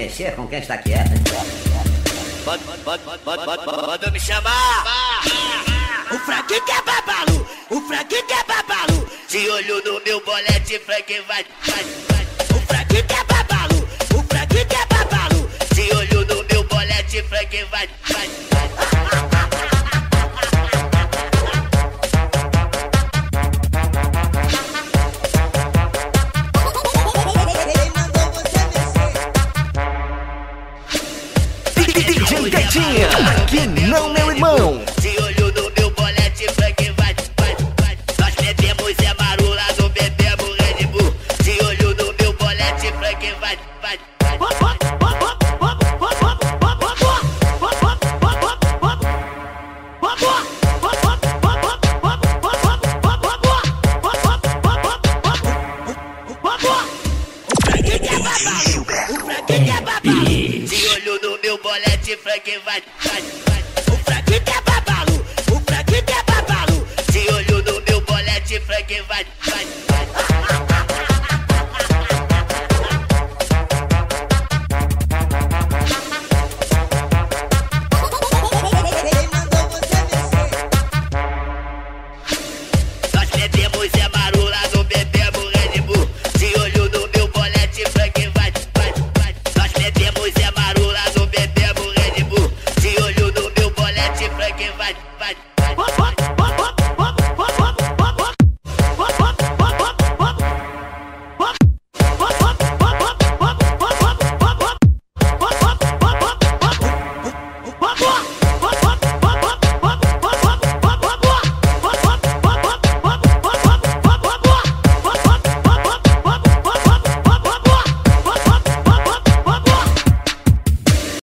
mexer com quem está quieto. Manda me chamar. O Frank que é babalu, o Frank que é babalu. De olho no meu bolete, Frank vai. O Frank que é babalu, o Frank que é babalu. De olho no meu bolete, Frank vai. DJ Tetinha, aqui não, meu irmão. De olho no meu bolete, Frank vai. Nós bebemos é marula, não bebemos Red Bull. De olho no meu bolete, Frank vai. O Frank que é babalu, de olho no meu bolete, Frank vai.